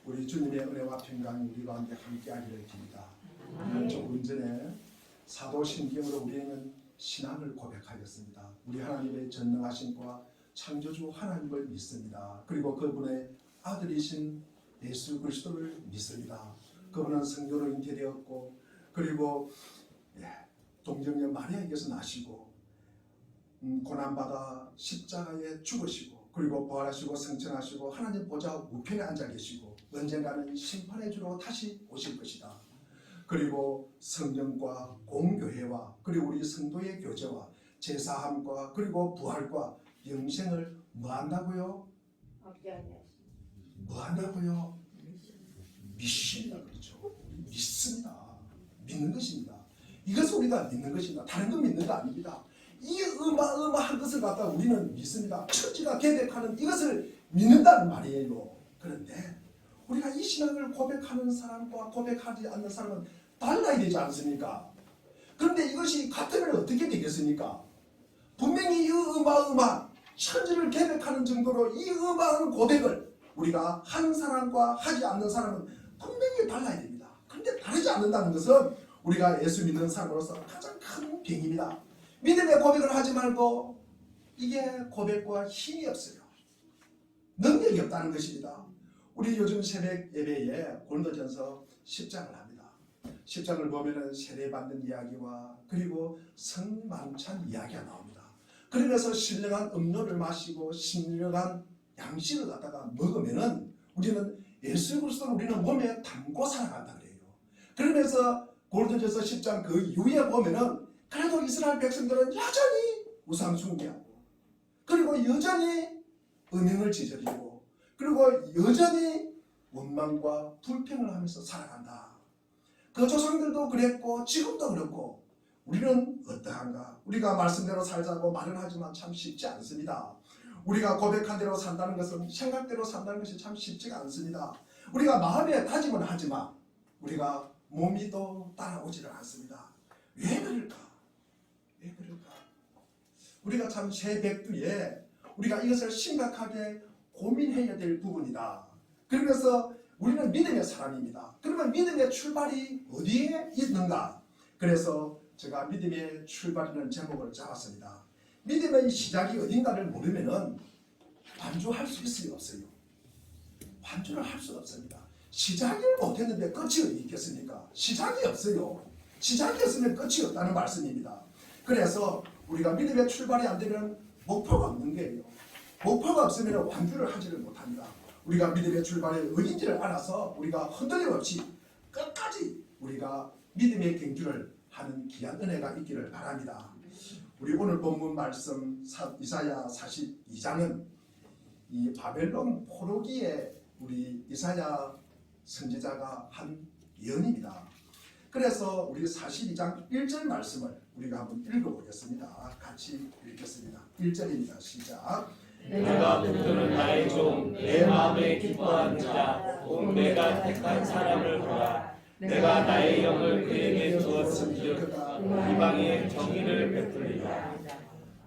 우리 주님의 은혜와 평강이 우리 가운데 함께하기를 빕니다. 조금 전에 사도신경으로 우리는 신앙을 고백하였습니다. 우리 하나님의 전능하심과 창조주 하나님을 믿습니다. 그리고 그분의 아들이신 예수 그리스도를 믿습니다. 그분은 성도로 잉태되었고 그리고 동정녀 마리아에게서 나시고 고난받아 십자가에 죽으시고 그리고 부활하시고 승천하시고 하나님 보좌 우편에 앉아 계시고 언젠가는 심판의 주로 다시 오실 것이다. 그리고 성령과 공교회와 그리고 우리 성도의 교제와 제사함과 그리고 부활과 영생을 뭐한다고요? 뭐한다고요? 믿습니다. 그렇죠? 믿습니다. 믿는 것입니다. 이것을 우리가 믿는 것입니다. 다른 거 믿는 거 아닙니다. 이 어마어마한 것을 갖다 우리는 믿습니다. 천지가 계획하는 이것을 믿는다는 말이에요. 그런데 우리가 이 신앙을 고백하는 사람과 고백하지 않는 사람은 달라야 되지 않습니까? 그런데 이것이 같으면 어떻게 되겠습니까? 분명히 이 어마어마한 천지를 계획하는 정도로 이 어마어마한 고백을 우리가 한 사람과 하지 않는 사람은 분명히 달라야 됩니다. 그런데 다르지 않는다는 것은 우리가 예수 믿는 사람으로서 가장 큰 병입니다. 믿음의 고백을 하지 말고 이게 고백과 힘이 없어요. 능력이 없다는 것입니다. 우리 요즘 새벽 예배에 고린도전서 10장을 합니다. 10장을 보면은 세례받는 이야기와 그리고 성만찬 이야기가 나옵니다. 그러면서 신령한 음료를 마시고 신령한 양식을 갖다가 먹으면은 우리는 예수 그리스도를 우리는 몸에 담고 살아간다 그래요. 그러면서 고린도전서 10장 그 이후에 보면은 그래도 이스라엘 백성들은 여전히 우상 숭배하고 그리고 여전히 음행을 저지르고 그리고 여전히 원망과 불평을 하면서 살아간다. 그 조상들도 그랬고 지금도 그렇고 우리는 어떠한가? 우리가 말씀대로 살자고 말은 하지만 참 쉽지 않습니다. 우리가 고백한 대로 산다는 것은 생각대로 산다는 것이 참 쉽지가 않습니다. 우리가 마음에 다짐은 하지만 우리가 몸이 또 따라오지를 않습니다. 왜 그럴까? 왜 그럴까? 우리가 참 새백두에 우리가 이것을 심각하게 고민해야 될 부분이다. 그러면서 우리는 믿음의 사람입니다. 그러면 믿음의 출발이 어디에 있는가? 그래서 제가 믿음의 출발이라는 제목을 잡았습니다. 믿음의 시작이 어딘가를 모르면은 완주할 수 있어요, 없어요? 완주를 할 수 없습니다. 시작을 못했는데 끝이 어디 있겠습니까? 시작이 없어요. 시작이 없으면 끝이 없다는 말씀입니다. 그래서 우리가 믿음의 출발이 안 되면 목표가 없는 거예요. 목표가 없으면 완주를 하지를 못합니다. 우리가 믿음의 출발이 어딘지를 알아서 우리가 흔들림 없이 끝까지 우리가 믿음의 경주를 하는 귀한 은혜가 있기를 바랍니다. 우리 오늘 본문 말씀 이사야 42장은 이 바벨론 포로기에 우리 이사야 선지자가 한 예언입니다. 그래서 우리 42장 1절 말씀을 우리가 한번 읽어보겠습니다. 같이 읽겠습니다. 1절입니다. 시작. 내가 붙드는 나의 종, 내 마음에 기뻐하는 자, 곧 내가 택한 사람을 보라. 내가 나의 영을 그에게 주었은즉 이방의 정의를 베풀리라.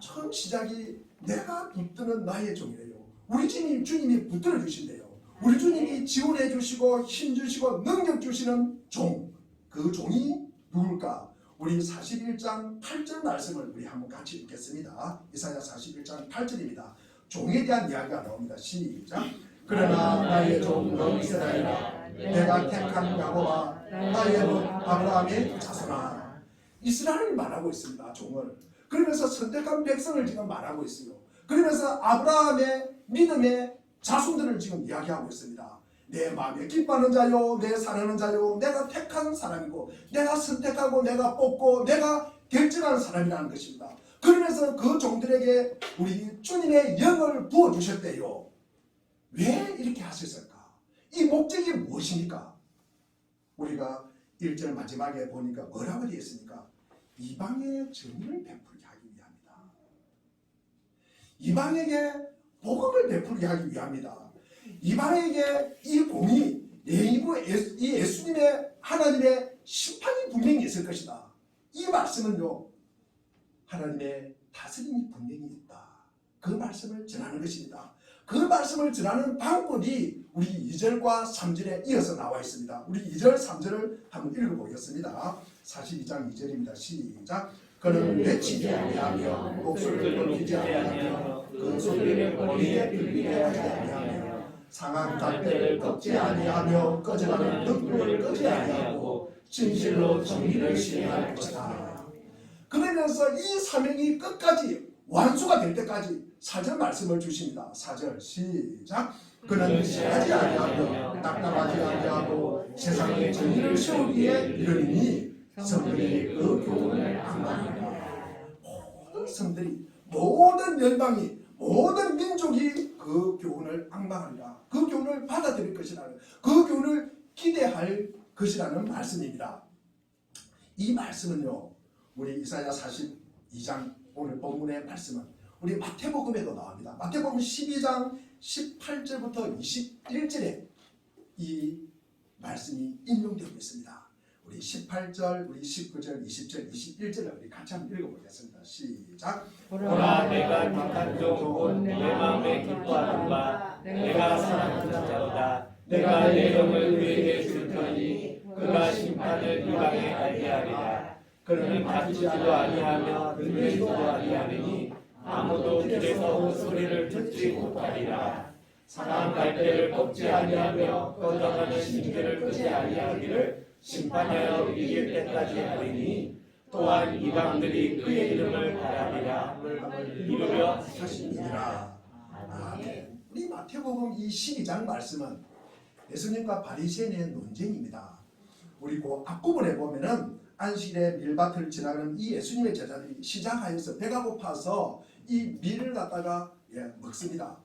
처음 시작이 내가 붙드는 나의 종이래요. 우리 주님이 붙들어 주신대요. 우리 주님이 지원해 주시고 힘 주시고 능력 주시는 종. 그 종이 누굴까? 우리 41장 8절 말씀을 우리 한번 같이 읽겠습니다. 이사야 41장 8절입니다. 종에 대한 이야기가 나옵니다. 시작. 그러나 나의 종 너 이스라엘아, 내가 택한 야곱아, 나의 종 아브라함의 자손아. 이스라엘을 말하고 있습니다. 종을. 그러면서 선택한 백성을 지금 말하고 있어요. 그러면서 아브라함의 믿음의 자손들을 지금 이야기하고 있습니다. 내 마음에 기뻐하는 자요, 내 사랑하는 자요, 내가 택한 사람이고 내가 선택하고 내가 뽑고 내가 결정하는 사람이라는 것입니다. 그러면서 그 종들에게 우리 주님의 영을 부어주셨대요. 왜 이렇게 하셨을까? 이 목적이 무엇입니까? 우리가 1절 마지막에 보니까 뭐라고 되어 있습니까? 이방의 정의를 베풀게 하기 위함이다. 이방에게 복음을 베풀게 하기 위함이다. 이방에게 이 공의, 이 예수님의 하나님의 심판이 분명히 있을 것이다. 이 말씀은요, 하나님의 다스림이 분명히 있다. 그 말씀을 전하는 것입니다. 그 말씀을 전하는 방법이 우리 2절과 3절에 이어서 나와 있습니다. 우리 2절 3절을 한번 읽어보겠습니다. 42장 2절입니다. 시작. 그는 외치지 아니하며 목소리를 높이지 아니하며 그 소리를 머리에 들리게 하지 아니하며 상한 갈대를 꺾지 아니하며 꺼져가는 등불을 끄지 아니하고 진실로 정의를 시행할 것이다. 그러면서 이 사명이 끝까지 완수가 될 때까지 4절 말씀을 주십니다. 4절 시작. 그는 시하지 아니하며 낙담하지 아니하고 세상에 정의를 세우기에 이르니 성들이 그 교훈을 악망하리라. 모든 성들이, 모든 열방이, 모든 민족이 그 교훈을 악망하리라. 그 교훈을 받아들일 것이라는, 그 교훈을 기대할 것이라는 말씀입니다. 이 말씀은요, 우리 이사야 42장 오늘 본문의 말씀은 우리 마태복음에도 나옵니다. 마태복음 12장 18절부터 21절에 이 말씀이 인용되고 있습니다. 우리 18절, 우리 19절, 20절, 21절을 우리 같이 한번 읽어보겠습니다. 시작. 보라 내가 택한 종 내 마음에 기뻐하는 바 내가 사랑하는 자로다. 내가 내 영을 그에게 줄 터니 그가 심판을 이방에 알게 하리라. 그는 다투지도 아니하며 늘리지도 아니하리니 아무도 길에서 그 소리를 듣지 못하리라. 상한 갈대를 꺾지 아니하며 꺼져가는 심지를 끄지 아니하기를 심판하여 이길 때까지 하리니 또한 이방들이 그의 이름을 바라리라. 이루려 하시니라. 아멘. 우리 마태복음 이 12장 말씀은 예수님과 바리새인의 논쟁입니다. 우리 그 앞부분에 보면은 안식일에 밀밭을 지나가는 이 예수님의 제자들이 시장하여서 배가 고파서 이 밀을 갖다가 먹습니다.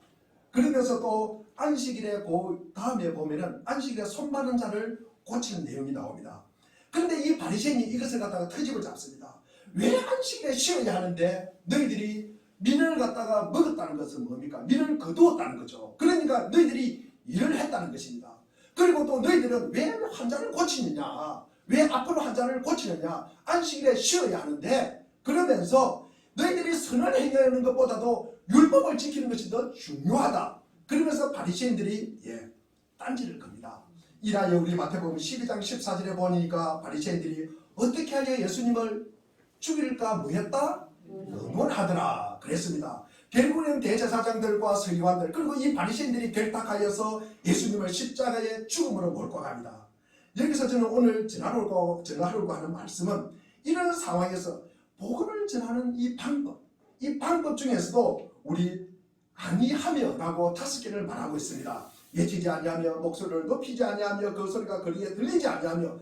그러면서 또 안식일에 그 다음에 보면은 안식일에 손 많은 자를 고치는 내용이 나옵니다. 그런데 이 바리새인이 이것을 갖다가 트집을 잡습니다. 왜 안식일에 쉬어야 하는데 너희들이 밀을 갖다가 먹었다는 것은 뭡니까? 밀을 거두었다는 거죠. 그러니까 너희들이 일을 했다는 것입니다. 그리고 또 너희들은 왜 환자를 고치느냐? 왜 앞으로 환자를 고치느냐? 안식일에 쉬어야 하는데, 그러면서 너희들이 선을 행해야 하는 것보다도 율법을 지키는 것이 더 중요하다. 그러면서 바리새인들이 딴지를 겁니다. 이라여 우리 마태복음 12장 14절에 보니까 바리새인들이 어떻게 하여 예수님을 죽일까 뭐했다? 의논하더라 그랬습니다. 결국에는 대제사장들과 서기관들 그리고 이 바리새인들이 결탁하여서 예수님을 십자가의 죽음으로 몰고 갑니다. 여기서 저는 오늘 전하려고 하는 말씀은 이런 상황에서 복음을 전하는 이 방법 중에서도 우리 아니하며라고 5개를 말하고 있습니다. 외치지 아니하며 목소리를 높이지 아니하며 그 소리가 거리에 들리지 아니하며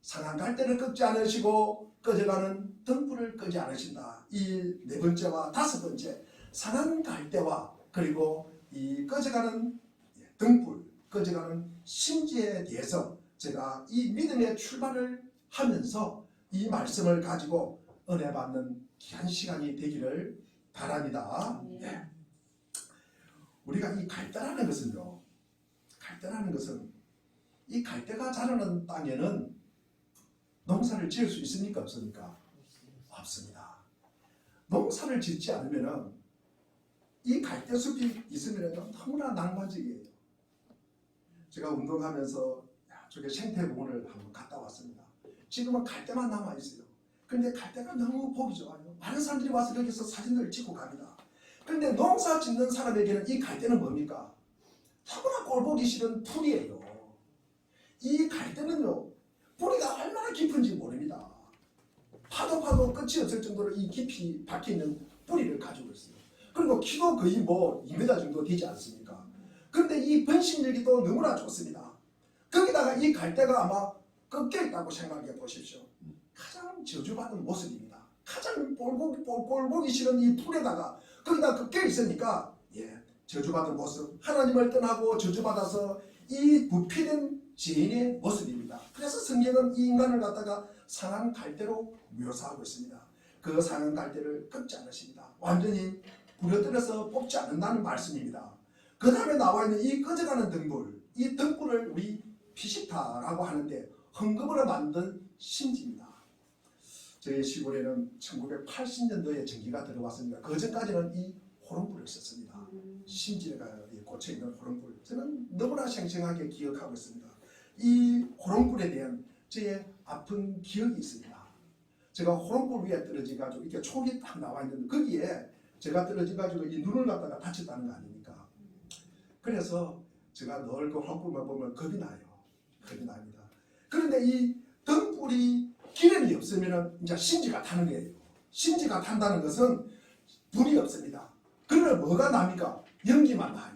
상한 갈대를 꺾지 않으시고 꺼져가는 등불을 끄지 않으신다. 이 4번째와 5번째 상한 갈대와 그리고 이 꺼져가는 등불, 꺼져가는 심지에 대해서 제가 이 믿음의 출발을 하면서 이 말씀을 가지고 은혜 받는 귀한 시간이 되기를 바랍니다. 우리가 이 갈대라는 것은요, 이 갈대가 자라는 땅에는 농사를 지을 수 있습니까? 없습니까? 없습니다. 농사를 짓지 않으면 이 갈대숲이 있으면 너무나 낭만적이에요. 제가 운동하면서 저게 생태공원을 한번 갔다 왔습니다. 지금은 갈대만 남아있어요. 그런데 갈대가 너무 보기 좋아요. 많은 사람들이 와서 여기서 사진을 찍고 갑니다. 그런데 농사 짓는 사람에게는 이 갈대는 뭡니까? 너무나 꼴보기 싫은 풀이에요. 이 갈대는요, 뿌리가 얼마나 깊은지 모릅니다. 파도 끝이 없을 정도로 이 깊이 박혀있는 뿌리를 가지고 있어요. 그리고 키도 거의 2m 정도 되지 않습니까? 그런데 이 번식력이 또 너무나 좋습니다. 거기다가 이 갈대가 아마 꺾여있다고 생각해 보십시오. 가장 저주받은 모습입니다. 가장 꼴보기 싫은 이 풀에다가 거기다 꺾여있으니까 저주받은 모습, 하나님을 떠나고 저주받아서 이 부패된 죄인의 모습입니다. 그래서 성경은 이 인간을 갖다가 상한 갈대로 묘사하고 있습니다. 그 상한 갈대를 꺾지 않으십니다. 완전히 부러뜨려서 뽑지 않는다는 말씀입니다. 그 다음에 나와 있는 이 꺼져가는 등불, 이 등불을 우리 피시타라고 하는데 헌금으로 만든 심지입니다. 저희 시골에는 1980년도에 전기가 들어왔습니다. 그 전까지는 이 호롱불을 썼습니다. 심지가 꽂혀 있는 호롱불, 저는 너무나 생생하게 기억하고 있습니다. 이 호롱불에 대한 저의 아픈 기억이 있습니다. 제가 호롱불 위에 떨어져가지고 이렇게 촉이 딱 나와 있는데 거기에 제가 떨어져가지고 이 눈을 갖다가 다쳤다는 거 아닙니까? 그래서 제가 늘 그 호롱불만 보면 겁이 나요. 겁이 납니다. 그런데 이 등불이 기름이 없으면 이제 심지가 타는 거예요. 심지가 탄다는 것은 불이 없습니다. 그러면 뭐가 납니까? 연기만 나요.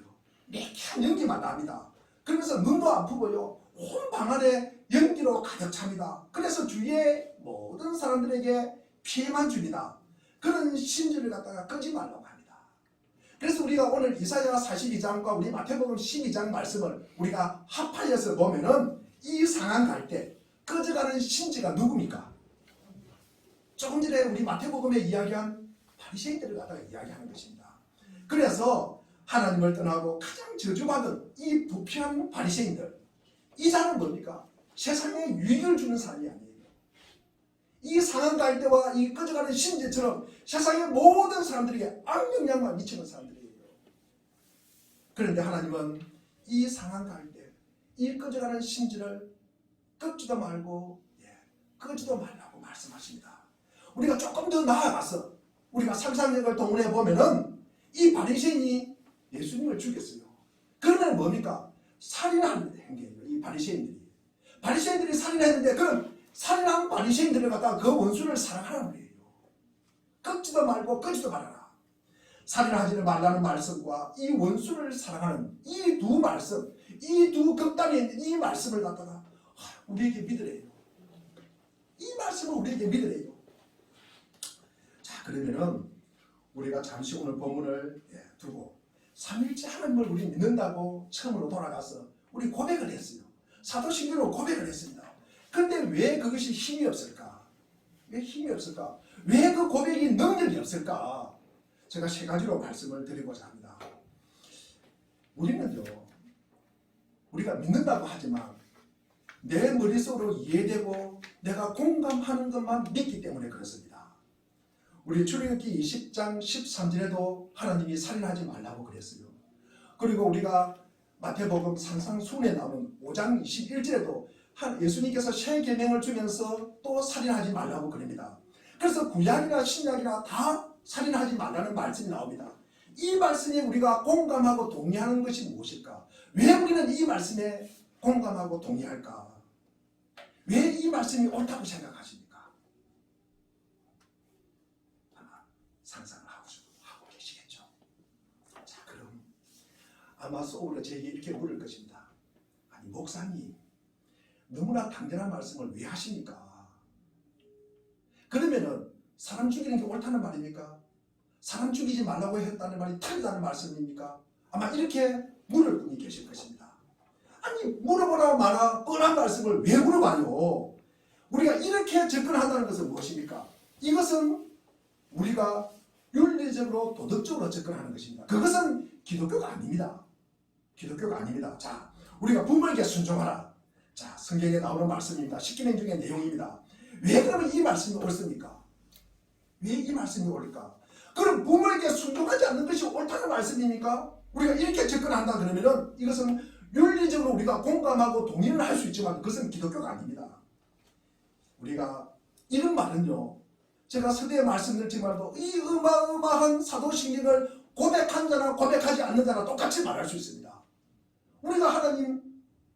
매캐한 연기만 납니다. 그러면서 눈도 안 푸고요. 온 방 안에 연기로 가득 찹니다. 그래서 주위에 모든 사람들에게 피해만 줍니다. 그런 심지를 갖다가 끄지 말라고 합니다. 그래서 우리가 오늘 이사야 42장과 우리 마태복음 12장 말씀을 우리가 합하여서 보면은 이 상황 갈 때 꺼져가는 심지가 누굽니까? 조금 전에 우리 마태복음에 이야기한 바리새인들을 갖다가 이야기하는 것입니다. 그래서 하나님을 떠나고 가장 저주받은 이 부패한 바리새인들, 이 사람은 뭡니까? 세상에 유익을 주는 사람이 아니에요. 이 상한 갈대와 이 꺼져가는 심지처럼 세상의 모든 사람들에게 악영향만 미치는 사람들이에요. 그런데 하나님은 이 상한 갈대, 이 꺼져가는 심지를 끄지도 말고 끄지도 말라고 말씀하십니다. 우리가 조금 더 나아가서 우리가 상상력을 동원해 보면은 이 바리새인이 예수님을 죽였어요. 그러면 뭡니까? 살인하는 행위예요. 이 바리새인들이 살인했는데 그럼 살인한 바리새인들을 갖다가 그 원수를 사랑하라는 거예요. 꺾지도 말고 끄지도 말아라. 살인하지 말라는 말씀과 이 원수를 사랑하는 이 두 말씀, 이 두 극단에 있는 이 말씀을 갖다가 우리에게 믿으래요. 이 말씀을 우리에게 믿으래요. 자, 그러면은 우리가 잠시 오늘 본문을 두고 삼일째 하나님을 우리 믿는다고 처음으로 돌아가서 우리 고백을 했어요. 사도신경으로 고백을 했습니다. 그런데 왜 그것이 힘이 없을까? 왜 힘이 없을까? 왜 그 고백이 능력이 없을까? 제가 세 가지로 말씀을 드리고자 합니다. 우리는요, 우리가 믿는다고 하지만 내 머릿속으로 이해되고 내가 공감하는 것만 믿기 때문에 그렇습니다. 우리 출애굽기 20장 13절에도 하나님이 살인하지 말라고 그랬어요. 그리고 우리가 마태복음 산상순에 나오는 5장 21절에도 예수님께서 새 계명을 주면서 또 살인하지 말라고 그럽니다. 그래서 구약이나 신약이나 다 살인하지 말라는 말씀이 나옵니다. 이 말씀에 우리가 공감하고 동의하는 것이 무엇일까? 왜 우리는 이 말씀에 공감하고 동의할까? 왜 이 말씀이 옳다고 생각하십니까? 상상을 하고 계시겠죠. 자, 그럼 아마 속으로 제게 이렇게 물을 것입니다. 아니, 목사님, 너무나 당연한 말씀을 왜 하십니까? 그러면은 사람 죽이는 게 옳다는 말입니까? 사람 죽이지 말라고 했다는 말이 틀리다는 말씀입니까? 아마 이렇게 물을 분이 계실 것입니다. 아니, 물어보라 마라 뻔한 말씀을 왜 물어봐요? 우리가 이렇게 접근한다는 것은 무엇입니까? 이것은 우리가 윤리적으로 도덕적으로 접근하는 것입니다. 그것은 기독교가 아닙니다. 기독교가 아닙니다. 자, 우리가 부모에게 순종하라. 자, 성경에 나오는 말씀입니다. 십계명 중의 내용입니다. 왜 그러면 이 말씀이 옳습니까? 왜 이 말씀이 옳을까? 그럼 부모에게 순종하지 않는 것이 옳다는 말씀입니까? 우리가 이렇게 접근한다 그러면은 이것은 윤리적으로 우리가 공감하고 동의를 할 수 있지만 그것은 기독교가 아닙니다. 우리가 이런 말은요, 제가 서두에 말씀드렸지만도 이 어마어마한 사도신경을 고백한 자나 고백하지 않는 자나 똑같이 말할 수 있습니다. 우리가 하나님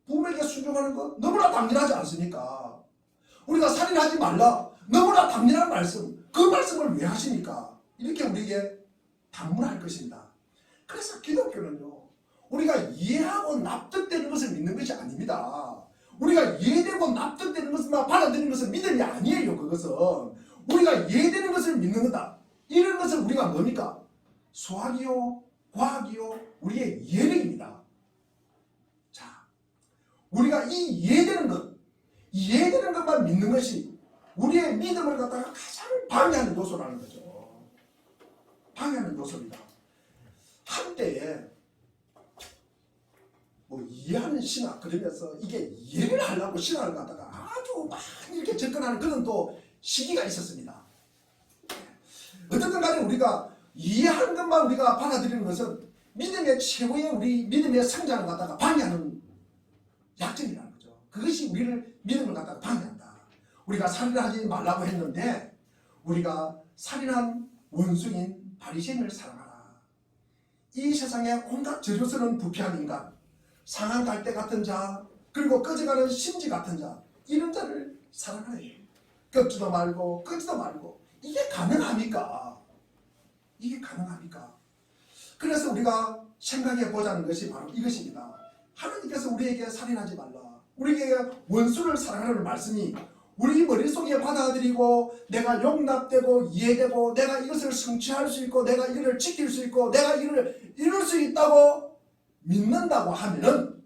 부모에게 순종하는 것 너무나 당연하지 않습니까? 우리가 살인하지 말라 너무나 당연한 말씀, 그 말씀을 왜 하십니까? 이렇게 우리에게 반문할 것입니다. 그래서 기독교는요, 우리가 이해하고 납득되는 것을 믿는 것이 아닙니다. 우리가 이해되고 납득되는 것만 받아들이는 것은 믿음이 아니에요. 그것은 우리가 이해되는 것을 믿는 거다. 이런 것은 우리가 뭡니까? 수학이요, 과학이요, 우리의 이해력입니다. 자, 우리가 이 이해되는 것만 믿는 것이 우리의 믿음을 갖다가 가장 방해하는 요소라는 거죠. 방해하는 요소입니다. 한때에 뭐 이해하는 신학 그러면서 이게 이해를 하려고 신학을 갖다가 아주 많이 이렇게 접근하는 그런 또 시기가 있었습니다. 어쨌든 간에 우리가 이해하는 것만 우리가 받아들이는 것은 믿음의 최고의 우리 믿음의 성장을 갖다가 방해하는 약점이라는 거죠. 그것이 우리를 믿음을 갖다가 방해한다. 우리가 살인하지 말라고 했는데 우리가 살인한 원수인 바리새인을 사랑하라. 이 세상에 온갖 저주스러운 부패한 인간, 상한 갈대 같은 자, 그리고 꺼져가는 심지 같은 자, 이런 자를 사랑하라. 꺾지도 말고 끄지도 말고. 이게 가능합니까? 이게 가능합니까? 그래서 우리가 생각해 보자는 것이 바로 이것입니다. 하나님께서 우리에게 살인하지 말라, 우리에게 원수를 사랑하라는 말씀이 우리 머릿속에 받아들이고 내가 용납되고 이해되고 내가 이것을 성취할 수 있고 내가 이것을 지킬 수 있고 내가 이걸 이룰 수 있다고 믿는다고 하면은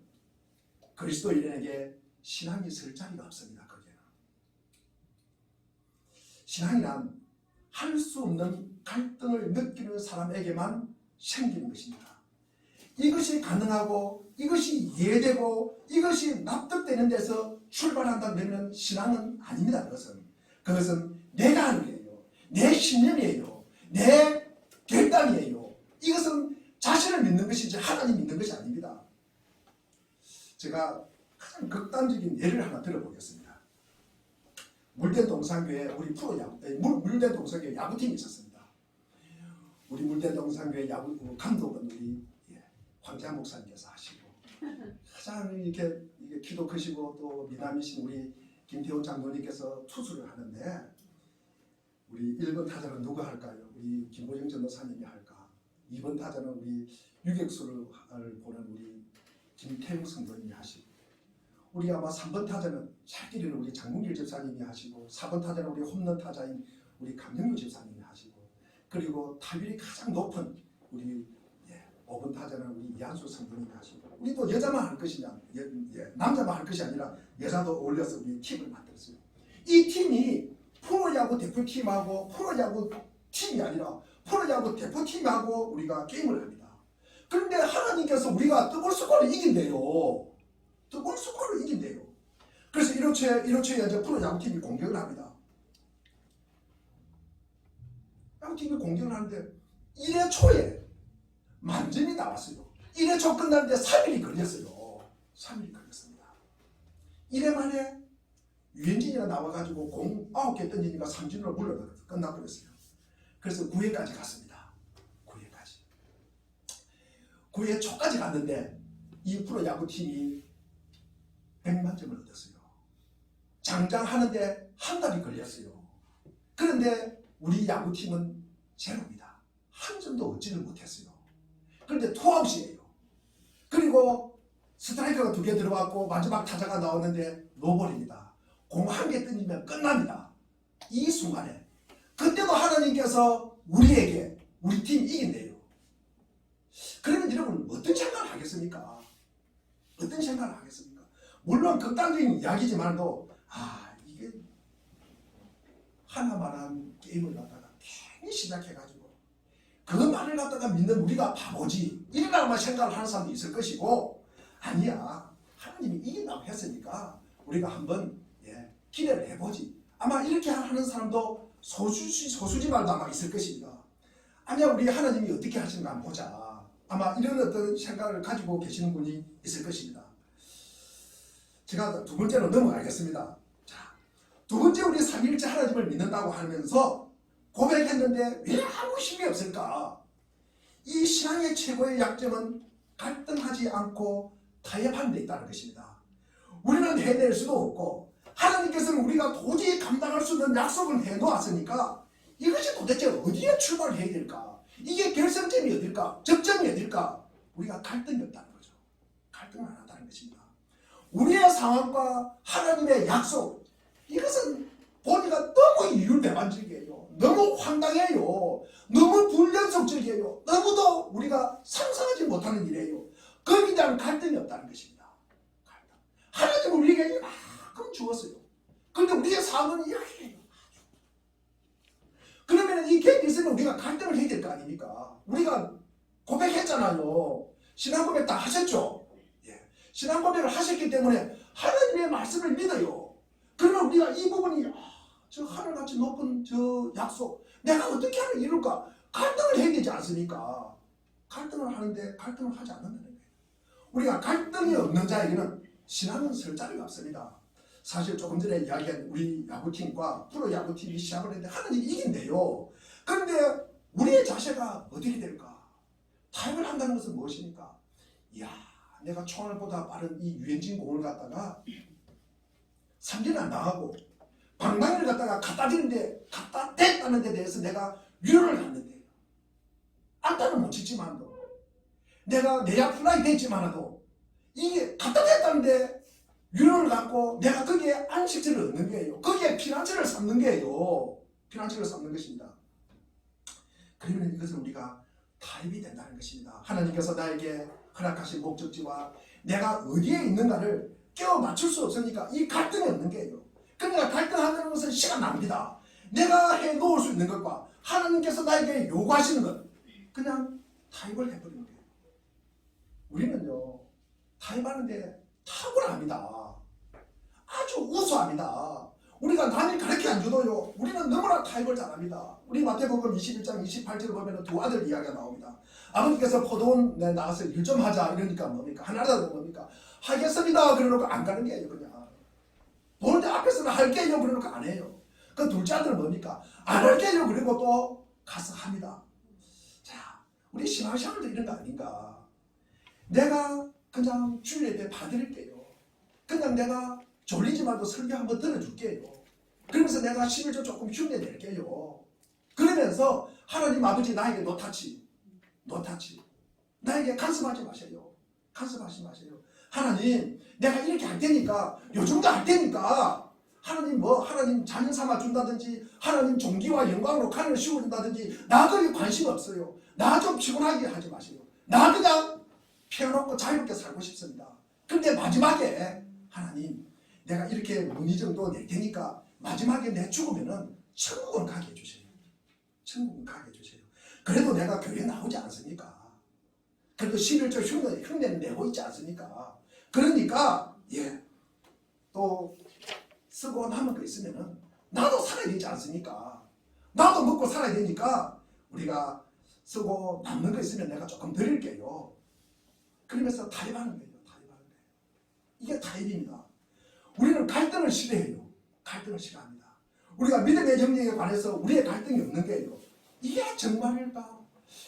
그리스도인에게 신앙이 설 자리가 없습니다. 거기에는. 신앙이란 할 수 없는 갈등을 느끼는 사람에게만 생기는 것입니다. 이것이 가능하고 이것이 이해되고 이것이 납득되는 데서 출발한다면 신앙은 아닙니다. 그것은 내가 하는 거예요. 내 신념이에요. 내 결단이에요. 이것은 자신을 믿는 것이지 하나님 믿는 것이 아닙니다. 제가 가장 극단적인 예를 하나 들어보겠습니다. 물된 동산교회 우리 물된 동산교회 야구팀이 있었습니다. 우리 물된 동산교회 야구 감독은 우리 황자 목사님께서 하시고 가장 이렇게 키도 크시고 또 미남이신 우리 김태훈 장로님께서 투수를 하는데 우리 1번 타자는 누가 할까요? 우리 김보영 전도사님이 할까? 2번 타자는 우리 유격수를 보는 우리 김태웅 성도님이 하시고 우리 아마 3번 타자는 잘 뛰는 우리 장문길 집사님이 하시고 4번 타자는 우리 홈런 타자인 우리 강영규 집사님이 하시고 그리고 타율이 가장 높은 우리 5번 타자는 우리 이한수 성도님이 하시고 우리 또 여자만 할 것이냐 남자만 할 것이 아니라 여자도 올려서 우리 팀을 만들었어요. 이 팀이 프로야구 대표팀하고 프로야구 팀이 아니라 프로야구 대표팀하고 우리가 게임을 합니다. 그런데 하나님께서 우리가 더블 스코어를 이긴대요. 더블 스코어를 이긴대요. 그래서 1호초에 이제 프로야구팀이 공격을 합니다. 야구팀이 공격을 하는데 1회 초에 만점이 나왔어요. 1회 초 끝났는데 3일이 걸렸어요. 3일이 걸렸습니다. 1회 만에 유현진이가 나와가지고 공 9개 던지니까 삼진으로 물러서 끝나버렸어요. 그래서 9회까지 갔습니다. 9회 초까지 갔는데 이 프로야구팀이 100만 점을 얻었어요. 장장하는데 한 달이 걸렸어요. 그런데 우리 야구팀은 제로입니다. 한 점도 얻지를 못했어요. 그런데 투아웃이에요. 그리고 스트라이크가 2개 들어왔고 마지막 타자가 나왔는데 노볼입니다. 공 1개 던지면 끝납니다. 이 순간에 그때도 하나님께서 우리에게 우리 팀 이긴대요. 그러면 여러분 어떤 생각을 하겠습니까? 어떤 생각을 하겠습니까? 물론 극단적인 이야기지만도 이게 하나만한 게임을 갖다가 괜히 시작해가지고 그 말을 갖다가 믿는 우리가 바보지 이라고만 생각을 하는 사람도 있을 것이고 아니야 하나님이 이긴다고 했으니까 우리가 한번 기대를 해보지 아마 이렇게 하는 사람도 소수지만 아마 있을 것입니다. 아니야 우리 하나님이 어떻게 하시는가 한번 보자 아마 이런 어떤 생각을 가지고 계시는 분이 있을 것입니다. 제가 두 번째로 넘어가겠습니다. 자, 두 번째 우리 삼위일체 하나님을 믿는다고 하면서 고백했는데 왜 아무 힘이 없을까? 이 신앙의 최고의 약점은 갈등하지 않고 타협하는 데 있다는 것입니다. 우리는 해낼 수도 없고 하나님께서는 우리가 도저히 감당할 수 없는 약속을 해놓았으니까 이것이 도대체 어디에 출발해야 될까? 이게 결승점이 어딜까? 접점이 어딜까? 우리가 갈등이 없다는 거죠. 갈등을 안 한다는 것입니다. 우리의 상황과 하나님의 약속 이것은 보니까 너무 이율배반적이에요. 너무 황당해요. 너무 불연속적이에요. 너무도 우리가 상상하지 못하는 일이에요. 거기에 대한 갈등이 없다는 것입니다. 갈등. 하나님은 우리에게 이만큼 주었어요. 그런데 우리의 상황은 이렇게 그러면 이 갭이 있으면 우리가 갈등을 해야 될 거 아닙니까? 우리가 고백했잖아요. 신앙 고백 다 하셨죠? 신앙 고백을 하셨기 때문에 하나님의 말씀을 믿어요. 그러면 우리가 이 부분이 저 하늘같이 높은 저 약속 내가 어떻게 하면 이룰까? 갈등을 해야 되지 않습니까? 갈등을 하는데 갈등을 하지 않는다는 거예요. 우리가 갈등이 없는 자에게는 신앙은 설 자리가 없습니다. 사실 조금 전에 이야기한 우리 야구팀과 프로 야구팀이 시합을 했는데 하나님이 이긴대요. 그런데 우리의 자세가 어떻게 될까? 타협을 한다는 것은 무엇입니까? 이야, 내가 총알보다 빠른 이 유현진 공을 갖다가 삼진을 안 당하고 방망이를 갖다가 갖다 대는데 갖다 댔다는 데 대해서 내가 위로를 갔는데 안타는 못 치지만도 내가 내야 플라이 됐지만도 이게 갖다 댔다는데 위로를 갖고 내가 거기에 안식처를 얻는 거예요. 거기에 피난처를 삼는 거예요. 피난처를 삼는 것입니다. 그러면 이것은 우리가 타협이 된다는 것입니다. 하나님께서 나에게 허락하신 목적지와 내가 어디에 있는가를 끼워 맞출 수 없으니까 이 갈등이 없는 거예요. 그러니까 갈등하는 것은 시간 낭비다. 내가 해 놓을 수 있는 것과 하나님께서 나에게 요구하시는 것 그냥 타협을 해버리는 거예요. 우리는요 타협하는데 탁월합니다. 아주 우수합니다. 우리가 남이 가르쳐 안 줘도요 우리는 너무나 타협을 잘합니다. 우리 마태복음 21장 28절을 보면 두 아들 이야기가 나옵니다. 아버지께서 포도원 나가서 일 좀 하자 이러니까 뭡니까? 하나라도 뭡니까? 하겠습니다 그러놓고 안 가는 게예요. 그냥 보는데 앞에서는 할게요 그러놓고 안 해요. 그 둘째 아들은 뭡니까? 안 할게요 그리고 또 가서 합니다. 자, 우리 신앙생활도 이런 거 아닌가? 내가 그냥 주일 예배 봐드릴게요. 그냥 내가 졸리지만도 설교 한번 들어줄게요. 그러면서 내가 11조 조금 흉내 낼게요. 그러면서 하나님 아버지 나에게 노타치 나에게 간섭하지 마세요. 간섭하지 마세요. 하나님 내가 이렇게 할 테니까 요 정도 할 테니까 하나님 하나님 자녀 삼아 준다든지 하나님 종기와 영광으로 칼을 씌워준다든지 나 거기 관심 없어요. 나 좀 피곤하게 하지 마세요. 나 그냥 피워놓고 자유롭게 살고 싶습니다. 근데 마지막에 하나님 내가 이렇게 문의 정도 낼 테니까 마지막에 내 죽으면은 천국은 가게 해주세요. 천국은 가게 해주세요. 그래도 내가 교회 나오지 않습니까? 그래도 11조 흉내는 내고 있지 않습니까? 그러니까 또 쓰고 남은 거 있으면은 나도 살아야 되지 않습니까? 나도 먹고 살아야 되니까 우리가 쓰고 남는 거 있으면 내가 조금 드릴게요. 그러면서 타협하는 거예요. 타협하는 거예요. 이게 타협입니다. 우리는 갈등을 싫어해요. 갈등을 싫어합니다. 우리가 믿음의 정령에 관해서 우리의 갈등이 없는 거예요. 이게 정말일까?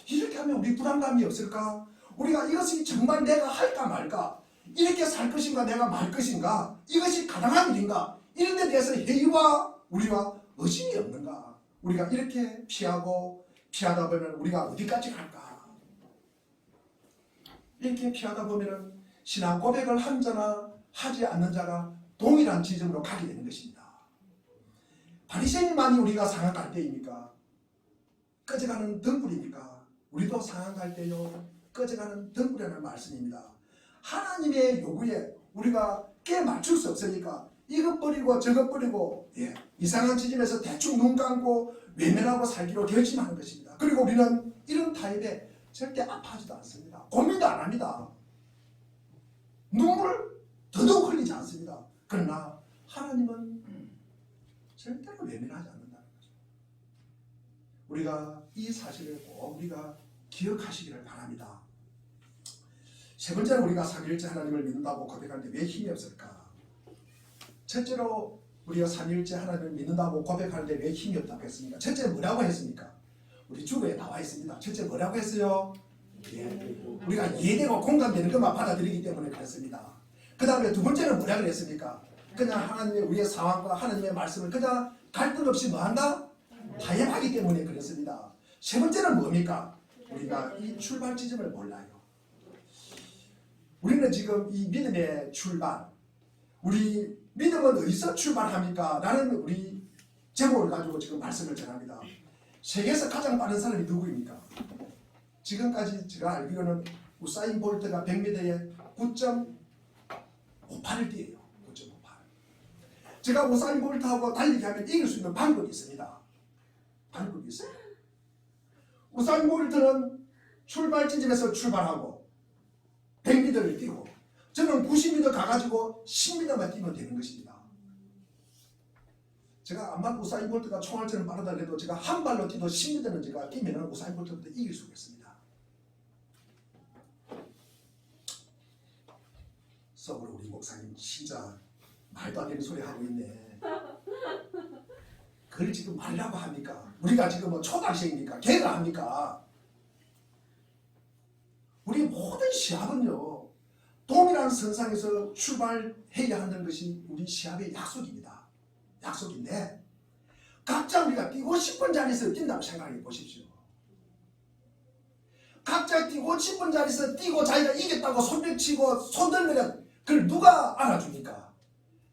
이렇게 하면 우리 불안감이 없을까? 우리가 이것이 정말 내가 할까 말까? 이렇게 살 것인가 내가 말 것인가? 이것이 가능한 일인가? 이런 데 대해서 회의와 우리와 의심이 없는가? 우리가 이렇게 피하다 보면 우리가 어디까지 갈까? 이렇게 피하다 보면 신앙 고백을 한 자나 하지 않는 자가 동일한 지점으로 가게 되는 것입니다. 바리새인만이 우리가 상한 갈 때입니까? 꺼져가는 등불입니까? 우리도 상한 갈 때요 꺼져가는 등불이라는 말씀입니다. 하나님의 요구에 우리가 깨 맞출 수 없으니까 이것 버리고 저것 버리고 이상한 지점에서 대충 눈 감고 외면하고 살기로 결심하는 것입니다. 그리고 우리는 이런 타입에 절대 아파하지도 않습니다. 고민도 안 합니다. 눈물 더더욱 흘리지 않습니다. 그러나 하나님은 절대로 외면하지 않는다는 거죠. 우리가 이 사실을 꼭 우리가 기억하시기를 바랍니다. 세 번째는 우리가 삼위일체 하나님을 믿는다고 고백하는데 왜 힘이 없을까? 첫째로 우리가 삼위일체 하나님을 믿는다고 고백하는데 왜 힘이 없다고 했습니까? 첫째 뭐라고 했습니까? 우리 주보에 나와 있습니다. 첫째 뭐라고 했어요? 우리가 이해되고 공감되는 것만 받아들이기 때문에 그렇습니다. 그 다음에 두 번째는 뭐라 그랬습니까? 그냥 하나님의 우리의 상황과 하나님의 말씀을 그냥 갈등 없이 뭐한다? 타협하기 때문에 그렇습니다. 세 번째는 뭡니까? 우리가 이 출발 지점을 몰라요. 우리는 지금 이 믿음의 출발, 우리 믿음은 어디서 출발합니까? 라는 우리 제목을 가지고 지금 말씀을 전합니다. 세계에서 가장 빠른 사람이 누구입니까? 지금까지 제가 알기로는 우사인 볼트가 100m에 9.58을 뛰어요. 9.58. 제가 우사인 볼트하고 달리기 하면 이길 수 있는 방법이 있습니다. 방법이 있어요. 우사인 볼트는 출발 지점에서 출발하고 100m를 뛰고 저는 90m 가가지고 10m만 뛰면 되는 것입니다. 제가 아마 우사인 볼트가 총알처럼 빠르다 해도 제가 한 발로 뛰도 10m는 제가 뛰면 우사인 볼트부터 이길 수 있습니다. 속으로 우리 목사님 진짜 말도 안 되는 소리 하고 있네. 그걸 지금 말라고 합니까? 우리가 지금 뭐 초등학생입니까? 개를 합니까? 우리 모든 시합은요, 동일한 선상에서 출발해야 하는 것이 우리 시합의 약속입니다. 약속인데 각자 우리가 뛰고 싶은 자리에서 뛴다고 생각해 보십시오. 각자 뛰고 싶은 자리에서 뛰고 자기가 이겼다고 손뼉치고 손들면 그걸 누가 알아줍니까?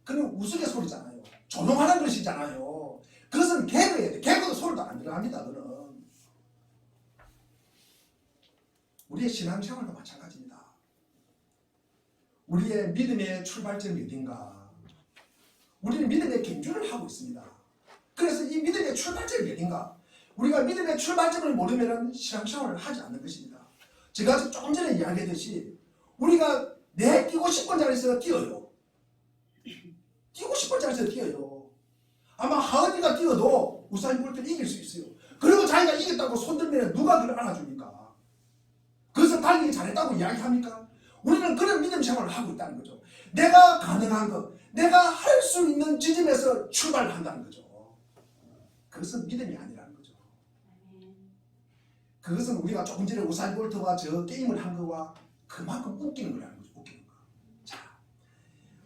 그건 우스갯소리잖아요. 조롱하는 것이잖아요. 그것은 개그예요. 개그도 소리도 안 들어갑니다. 그는 우리의 신앙생활도 마찬가지입니다. 우리의 믿음의 출발점이 어딘가? 우리는 믿음의 경주를 하고 있습니다. 그래서 이 믿음의 출발점이 어딘가? 우리가 믿음의 출발점을 모르면 신앙생활을 하지 않는 것입니다. 제가 조금 전에 이야기했듯이 우리가 내 뛰고 싶은 자리에서 뛰어요. 뛰고 싶은 자리에서 뛰어요. 아마 하은이가 뛰어도 우사인 볼트를 이길 수 있어요. 그리고 자기가 이겼다고 손들면 누가 그걸 알아줍니까? 그래서 달리기 잘했다고 이야기합니까? 우리는 그런 믿음 생활을 하고 있다는 거죠. 내가 가능한 것, 내가 할 수 있는 지점에서 출발한다는 거죠. 그것은 믿음이 아니라는 거죠. 그것은 우리가 조금 전에 우사인 볼트와 저 게임을 한 거와 그만큼 웃기는 거라는 거죠. 웃기는 거. 자,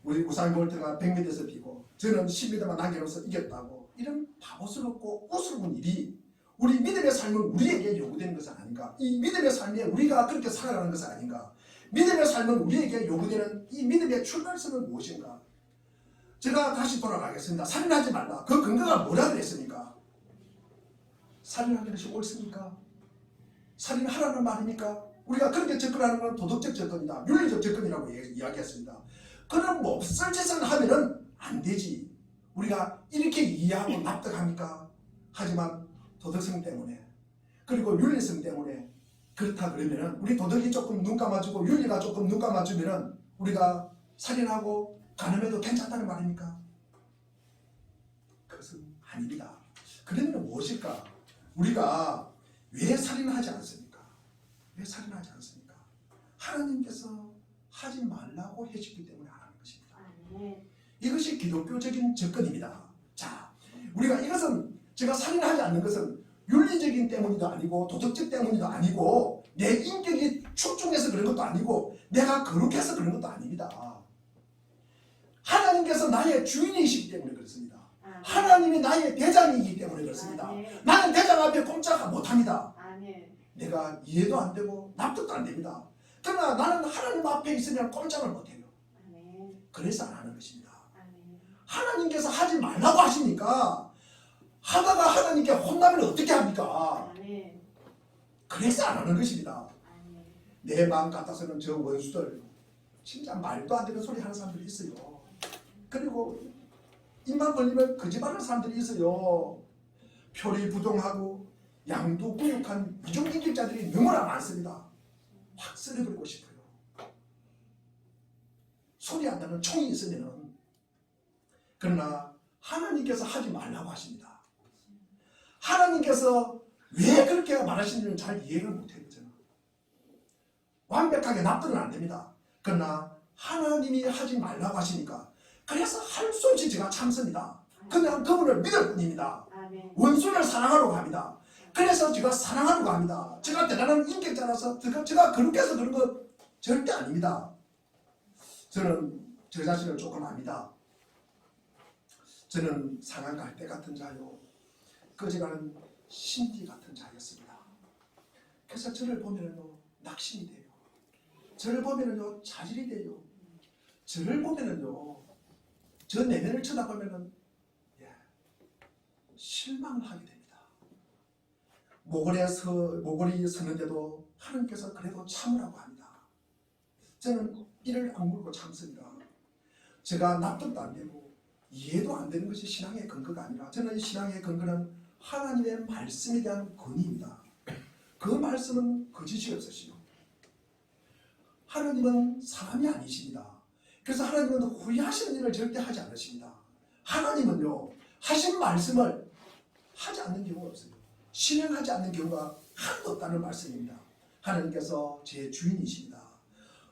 우리 우사인 볼트가 100m에서 뛰고 저는 10m만 남겨놓아서 이겼다고 이런 바보스럽고 우스러운 일이 우리 믿음의 삶은 우리에게 요구되는 것은 아닌가? 이 믿음의 삶에 우리가 그렇게 살아가는 것은 아닌가? 믿음의 삶은 우리에게 요구되는 이 믿음의 출발점은 무엇인가? 제가 다시 돌아가겠습니다. 살인하지 말라. 그 근거가 뭐라 그랬습니까? 살인하는 것이 옳습니까? 살인하라는 말입니까? 우리가 그렇게 접근하는 건 도덕적 접근이다. 윤리적 접근이라고 이야기했습니다. 그런 몹쓸 짓을 하면은 안 되지. 우리가 이렇게 이해하고 납득합니까? 하지만 도덕성 때문에 그리고 윤리성 때문에 그렇다 그러면은 우리 도덕이 조금 눈 감아주고 윤리가 조금 눈 감아주면은 우리가 살인하고 간음해도 괜찮다는 말입니까? 그것은 아닙니다. 그러면 무엇일까? 우리가 왜 살인하지 않습니까? 왜 살인하지 않습니까? 하나님께서 하지 말라고 해주기 때문에 안 하는 것입니다. 이것이 기독교적인 접근입니다. 자, 우리가 이것은 제가 살인하지 않는 것은 윤리적인 때문이도 아니고 도덕적 때문이도 아니고 내 인격이 출중해서 그런 것도 아니고 내가 거룩해서 그런 것도 아닙니다. 하나님께서 나의 주인이시기 때문에 그렇습니다. 하나님이 나의 대장이기 때문에 그렇습니다. 나는 대장 앞에 꼼짝 못합니다. 내가 이해도 안 되고 납득도 안 됩니다. 그러나 나는 하나님 앞에 있으면 꼼짝을 못해요. 그래서 안 하는 것입니다. 하나님께서 하지 말라고 하시니까 하다가 하나님께 혼나면 어떻게 합니까? 그래서 안 하는 것입니다. 내 마음 같아서는 저 원수들 진짜 말도 안 되는 소리 하는 사람들이 있어요. 그리고 입만 벌리면 거짓말하는 사람들이 있어요. 표리부동하고 양두구육한 이중인격자들이 너무나 많습니다. 확 썰어버리고 싶어요. 소리 안 나는 총이 있으면은. 그러나 하나님께서 하지 말라고 하십니다. 하나님께서 왜 그렇게 말하시는지는 잘 이해를 못해요. 저는 완벽하게 납득은 안 됩니다. 그러나 하나님이 하지 말라고 하시니까 그래서 할 수 없이 제가 참습니다. 그냥 그분을 믿을 뿐입니다. 원수를 사랑하려고 합니다. 그래서 제가 사랑하려고 합니다. 제가 대단한 인격자라서 제가 그렇게 해서 그런 거 절대 아닙니다. 저는 저 자신을 조금 압니다. 저는 상한 갈대 같은 자요, 꺼져가는 신디 같은 자였습니다. 그래서 저를 보면은요 낙심이 돼요. 저를 보면은요 자질이 돼요. 저를 보면은요 저 내면을 쳐다보면은 실망을 하게 됩니다. 모골이 서는데도 하나님께서 그래도 참으라고 합니다. 저는 이를 악물고 참습니다. 제가 납득도 안 되고 이해도 안 되는 것이 신앙의 근거가 아니라 저는 이 신앙의 근거는 하나님의 말씀에 대한 권위입니다. 그 말씀은 거짓이 없으시오. 하나님은 사람이 아니십니다. 그래서 하나님은 후회하시는 일을 절대 하지 않으십니다. 하나님은요 하신 말씀을 하지 않는 경우가 없어요. 실행하지 않는 경우가 하나도 없다는 말씀입니다. 하나님께서 제 주인이십니다.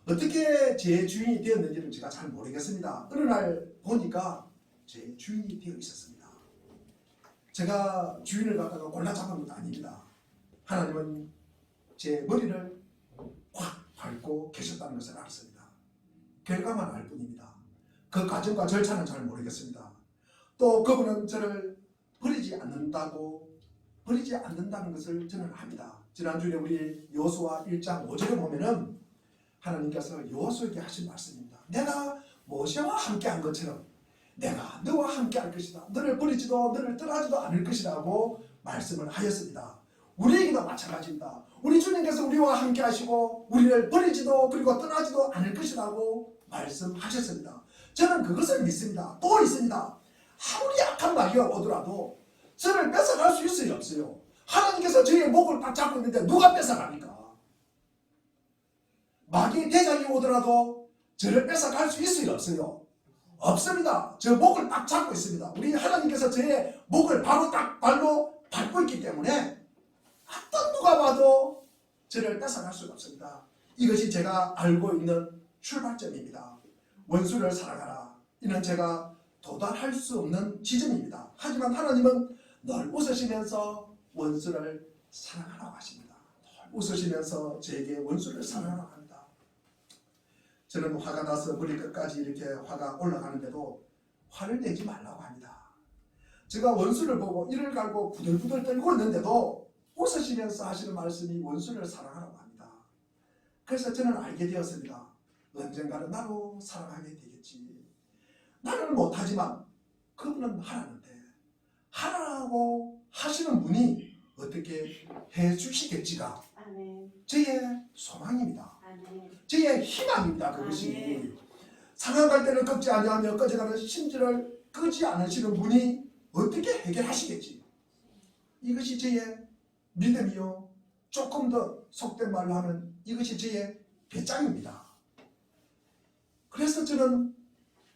어떻게 제 주인이 되었는지는 제가 잘 모르겠습니다. 어느 날 보니까 제 주인이 되어 있었습니다. 제가 주인을 갖다가 골라 잡은 것도 아닙니다. 하나님은 제 머리를 확 밟고 계셨다는 것을 알았습니다. 결과만 알 뿐입니다. 그 과정과 절차는 잘 모르겠습니다. 또 그분은 저를 버리지 않는다는 것을 저는 압니다. 지난주에 우리 여호수아 1장 5절에 보면은 하나님께서 여호수아에게 하신 말씀입니다. 내가 모세와 함께한 것처럼 내가 너와 함께할 것이다. 너를 버리지도 너를 떠나지도 않을 것이라고 말씀을 하였습니다. 우리에게도 마찬가지입니다. 우리 주님께서 우리와 함께 하시고 우리를 버리지도 그리고 떠나지도 않을 것이라고 말씀하셨습니다. 저는 그것을 믿습니다. 또 있습니다. 아무리 악한 마귀가 오더라도 저를 뺏어갈 수 있어요, 없어요? 하나님께서 저의 목을 딱 잡고 있는데 누가 뺏어갑니까? 마귀의 대장이 오더라도 저를 뺏어갈 수 있어요, 없어요? 없습니다. 저 목을 딱 잡고 있습니다. 우리 하나님께서 저의 목을 바로 딱 발로 밟고 있기 때문에 어떤 누가 봐도 저를 뺏어갈 수가 없습니다. 이것이 제가 알고 있는 출발점입니다. 원수를 사랑하라. 이는 제가 도달할 수 없는 지점입니다. 하지만 하나님은 늘 웃으시면서 원수를 사랑하라고 하십니다. 늘 웃으시면서 저에게 원수를 사랑하라고 합니다. 저는 화가 나서 머리 끝까지 이렇게 화가 올라가는데도 화를 내지 말라고 합니다. 제가 원수를 보고 이를 갈고 부들부들 떨고 있는데도 웃으시면서 하시는 말씀이 원수를 사랑하라고 합니다. 그래서 저는 알게 되었습니다. 언젠가는 나도 사랑하게 되겠지. 나는 못하지만 그분은 하라는데 하라고 하시는 분이 어떻게 해주시겠지가 저의 소망입니다. 저의 희망입니다. 그것이 상황갈 때는 꺾지 아니하며 꺼져가는 심지를 끄지 않으시는 분이 어떻게 해결하시겠지. 이것이 저의 믿음이요. 조금 더 속된 말로 하면 이것이 저의 배짱입니다. 그래서 저는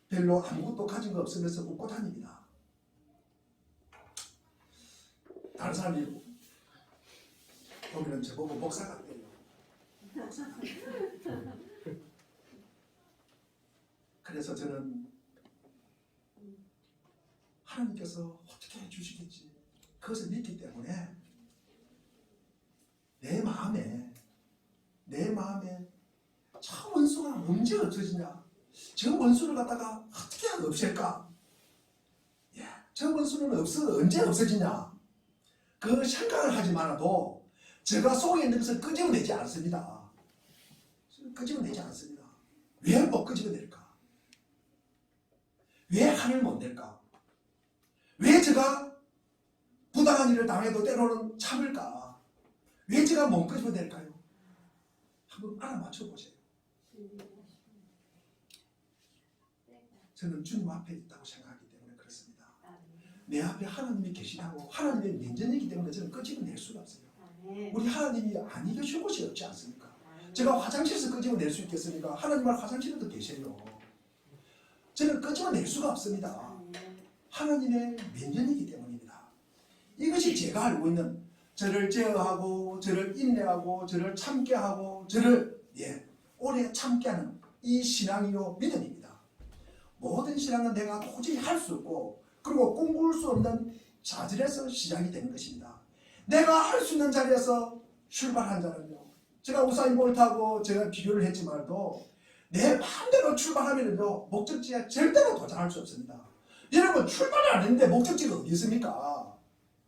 별로 아무것도 가진 거 없으면서 웃고 다닙니다. 다른 사람이 보면 저보고 목사 같대요. 그래서 저는 하나님께서 어떻게 해주시겠지 그것을 믿기 때문에 내 마음에 저 원수가 언제 없어지냐, 저 원수를 갖다가 어떻게 없앨까, 저 원수는 언제 없어지냐, 그 생각을 하지 말아도 제가 속에 있는 것을 끄집어내지 않습니다. 끄집어내지 않습니다. 왜 못 끄집어낼까? 왜 한을 못 낼까? 왜 제가 부당한 일을 당해도 때로는 참을까? 왜 제가 못 끄집어낼까요? 한번 알아맞혀 보세요. 저는 주님 앞에 있다고 생각하기 때문에 그렇습니다. 내 앞에 하나님이 계시다고 하나님의 면전이기 때문에 저는 끄집어낼 수가 없어요. 우리 하나님이 안 계신 곳이 없지 않습니까? 제가 화장실에서 끄집어낼 수 있겠습니까? 하나님은 화장실에도 계세요. 저는 끄집어낼 수가 없습니다. 하나님의 면전이기 때문입니다. 이것이 제가 알고 있는 저를 제어하고 저를 인내하고 저를 참게 하고 저를 오래 참게 하는 이 신앙이요 믿음입니다. 모든 신앙은 내가 도저히 할 수 없고 그리고 꿈꿀 수 없는 자질에서 시작이 되는 것입니다. 내가 할 수 있는 자리에서 출발한 자는요, 제가 우사인 볼트하고 제가 비교를 했지만도 내 마음대로 출발하면요 목적지에 절대로 도달할 수 없습니다. 여러분, 출발을 안 했는데 목적지가 어디 있습니까?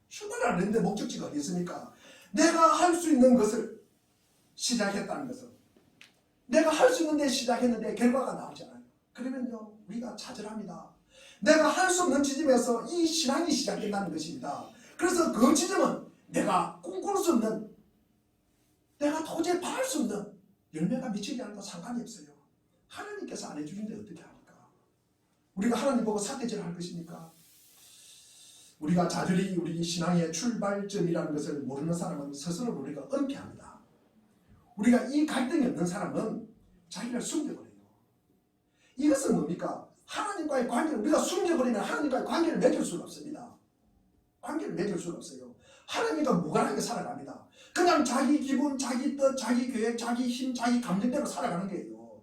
출발을 안 했는데 목적지가 어디 있습니까? 내가 할 수 있는 것을 시작했다는 것은 내가 할 수 있는데 시작했는데 결과가 나오지 않아요. 그러면요 우리가 좌절합니다. 내가 할 수 없는 지점에서 이 신앙이 시작된다는 것입니다. 그래서 그 지점은 내가 꿈꿀 수 없는, 내가 도저히 바랄 수 없는 열매가 미치지 않아도 상관이 없어요. 하나님께서 안 해주는데 어떻게 합니까? 우리가 하나님 보고 삿대질 할 것입니까? 우리가 좌절이 우리 신앙의 출발점이라는 것을 모르는 사람은 스스로 우리가 은폐합니다. 우리가 이 갈등이 없는 사람은 자기를 숨겨버려요. 이것은 뭡니까? 하나님과의 관계를 우리가 숨겨버리면 하나님과의 관계를 맺을 수가 없습니다. 관계를 맺을 수가 없어요. 하나님과 무관하게 살아갑니다. 그냥 자기 기분, 자기 뜻, 자기 계획, 자기 힘, 자기 감정대로 살아가는 거예요.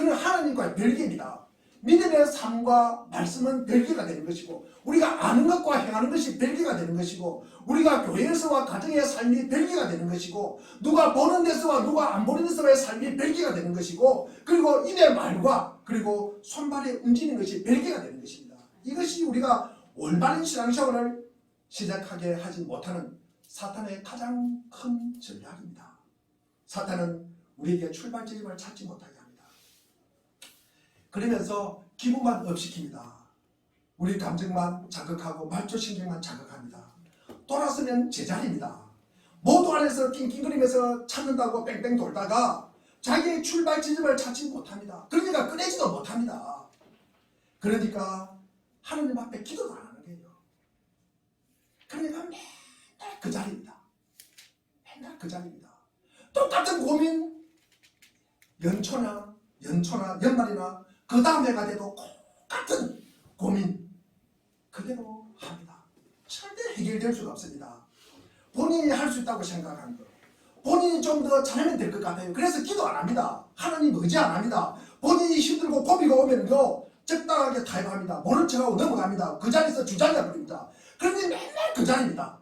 그는 하나님과의 별개입니다. 믿음의 삶과 말씀은 별개가 되는 것이고 우리가 아는 것과 행하는 것이 별개가 되는 것이고 우리가 교회에서와 가정의 삶이 별개가 되는 것이고 누가 보는 데서와 누가 안 보는 데서의 삶이 별개가 되는 것이고 그리고 입의 말과 그리고 손발에 움직이는 것이 별개가 되는 것입니다. 이것이 우리가 올바른 신앙생활을 시작하게 하지 못하는 사탄의 가장 큰 전략입니다. 사탄은 우리에게 출발점을 찾지 못하게 합니다. 그러면서 기분만 업시킵니다. 우리 감정만 자극하고 말초신경만 자극합니다. 돌아서면 제자리입니다. 모두 안에서 낑낑거리면서 찾는다고 뺑뺑 돌다가 자기의 출발 지점을 찾지 못합니다. 그러니까 꺼내지도 못합니다. 그러니까 하나님 앞에 기도도 안 하는 거예요. 그러니까 맨날 그 자리입니다. 맨날 그 자리입니다. 똑같은 고민 연초나 연말이나 그 다음 해가 돼도 똑같은 고민 그대로 합니다. 절대 해결될 수가 없습니다. 본인이 할 수 있다고 생각하는 거 본인이 좀 더 잘하면 될 것 같아요. 그래서 기도 안 합니다. 하나님 의지 안 합니다. 본인이 힘들고 고비가 오면요 적당하게 타협합니다. 모른 척하고 넘어갑니다. 그 자리에서 주저앉아 버립니다. 그런데 맨날 그 자리입니다.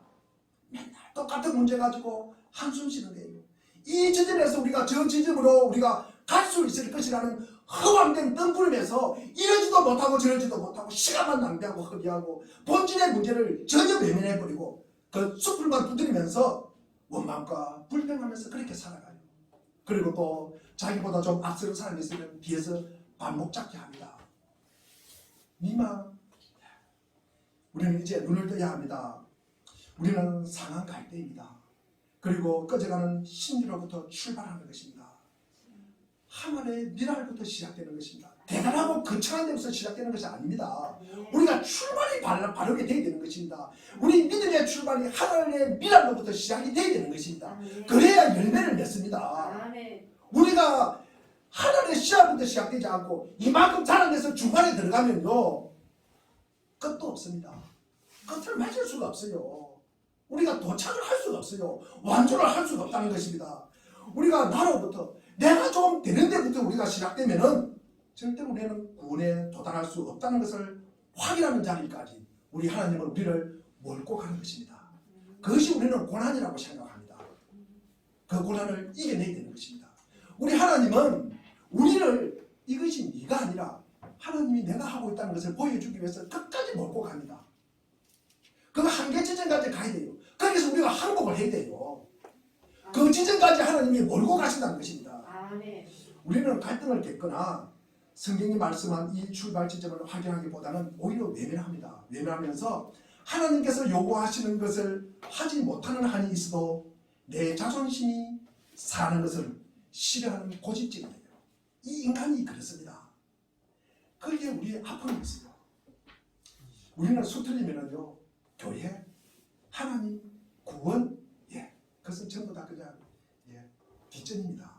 맨날 똑같은 문제 가지고 한숨 쉬는 거예요. 이 지점에서 우리가 저 지점으로 우리가 갈 수 있을 것이라는 허황된 뜬구름에서 이러지도 못하고 저러지도 못하고 시간만 낭비하고 허비하고 본질의 문제를 전혀 외면해버리고 그 숲을만 두드리면서 원망과 불평하면서 그렇게 살아가요. 그리고 또 자기보다 좀 앞서는 사람이 있으면 뒤에서 반복 잡게 합니다. 미망 우리는 이제 눈을 떠야 합니다. 우리는 상한 갈대입니다. 그리고 꺼져가는 심리로부터 출발하는 것입니다. 하늘의 미랄부터 시작되는 것입니다. 대단하고 거창한 데부터 시작되는 것이 아닙니다. 우리가 출발이 바르게 되어야 되는 것입니다. 우리 믿음의 출발이 하늘의 미랄로부터 시작이 되어야 되는 것입니다. 그래야 열매를 맺습니다. 우리가 하늘의 씨앗부터 시작되지 않고 이만큼 자라면서 중간에 들어가면요 끝도 없습니다. 끝을 맺을 수가 없어요. 우리가 도착을 할 수가 없어요. 완주를 할 수가 없다는 것입니다. 우리가 나로부터 내가 좀 되는 데부터 우리가 시작되면은 절대 우리는 구원에 도달할 수 없다는 것을 확인하는 자리까지 우리 하나님은 우리를 몰고 가는 것입니다. 그것이 우리는 고난이라고 생각합니다. 그 고난을 이겨내야 되는 것입니다. 우리 하나님은 우리를 이것이 네가 아니라 하나님이 내가 하고 있다는 것을 보여주기 위해서 끝까지 몰고 갑니다. 그 한계 지점까지 가야 돼요. 거기서 우리가 항복을 해야 돼요. 그 지점까지 하나님이 몰고 가신다는 것입니다. 우리는 갈등을 겪거나 성경이 말씀한 이 출발 지점을 확인하기보다는 오히려 외면합니다. 외면하면서 하나님께서 요구하시는 것을 하지 못하는 한이 있어도 내 자존심이 사는 것을 싫어하는 고집증이에요. 이 인간이 그렇습니다. 그게 우리의 아픔이 있어요. 우리는 수틀리면은요 교회, 하나님, 구원, 그것은 전부 다 그냥 뒷전입니다.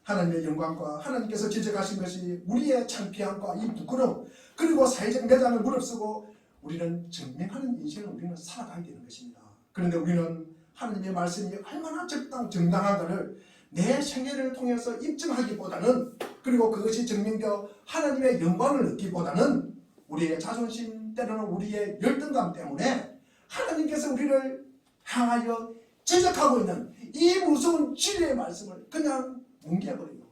하나님의 영광과 하나님께서 지적하신 것이 우리의 창피함과 이 부끄러움 그리고 사회적 매장을 무릅쓰고 우리는 증명하는 인생을 우리는 살아가야 되는 것입니다. 그런데 우리는 하나님의 말씀이 얼마나 정당한가를 내 생애를 통해서 입증하기보다는 그리고 그것이 증명되어 하나님의 영광을 얻기보다는 우리의 자존심 때로는 우리의 열등감 때문에 하나님께서 우리를 향하여 지적하고 있는 이 무서운 진리의 말씀을 그냥 뭉개버려요.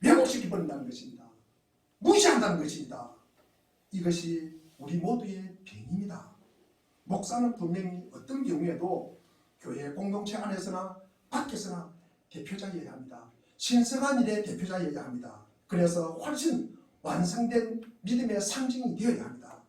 왜곡시켜버린다는 것입니다. 무시한다는 것입니다. 이것이 우리 모두의 병입니다. 목사는 분명히 어떤 경우에도 교회 공동체 안에서나 밖에서나 대표자여야 합니다. 신성한 일의 대표자여야 합니다. 그래서 훨씬 완성된 믿음의 상징이 되어야 합니다.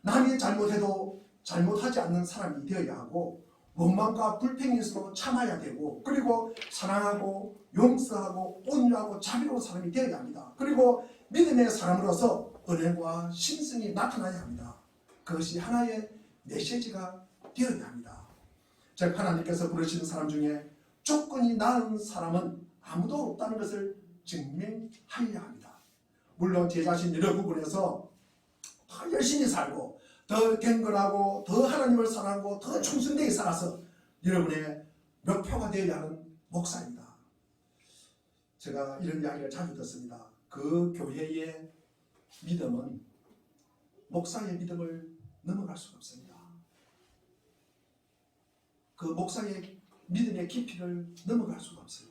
남이 잘못해도 잘못하지 않는 사람이 되어야 하고 원망과 불평이 있어도 참아야 되고 그리고 사랑하고 용서하고 온유하고 자비로운 사람이 되어야 합니다. 그리고 믿음의 사람으로서 은혜와 신성이 나타나야 합니다. 그것이 하나의 메시지가 되어야 합니다. 즉 하나님께서 부르시는 사람 중에 조건이 나은 사람은 아무도 없다는 것을 증명하여야 합니다. 물론 제 자신 여러 부분에서 더 열심히 살고 더 경건하고 더 하나님을 사랑하고 더 충성되게 살아서 여러분의 목표가 되어야 하는 목사입니다. 제가 이런 이야기를 자주 듣습니다. 그 교회의 믿음은 목사의 믿음을 넘어갈 수가 없습니다. 그 목사의 믿음의 깊이를 넘어갈 수가 없어요.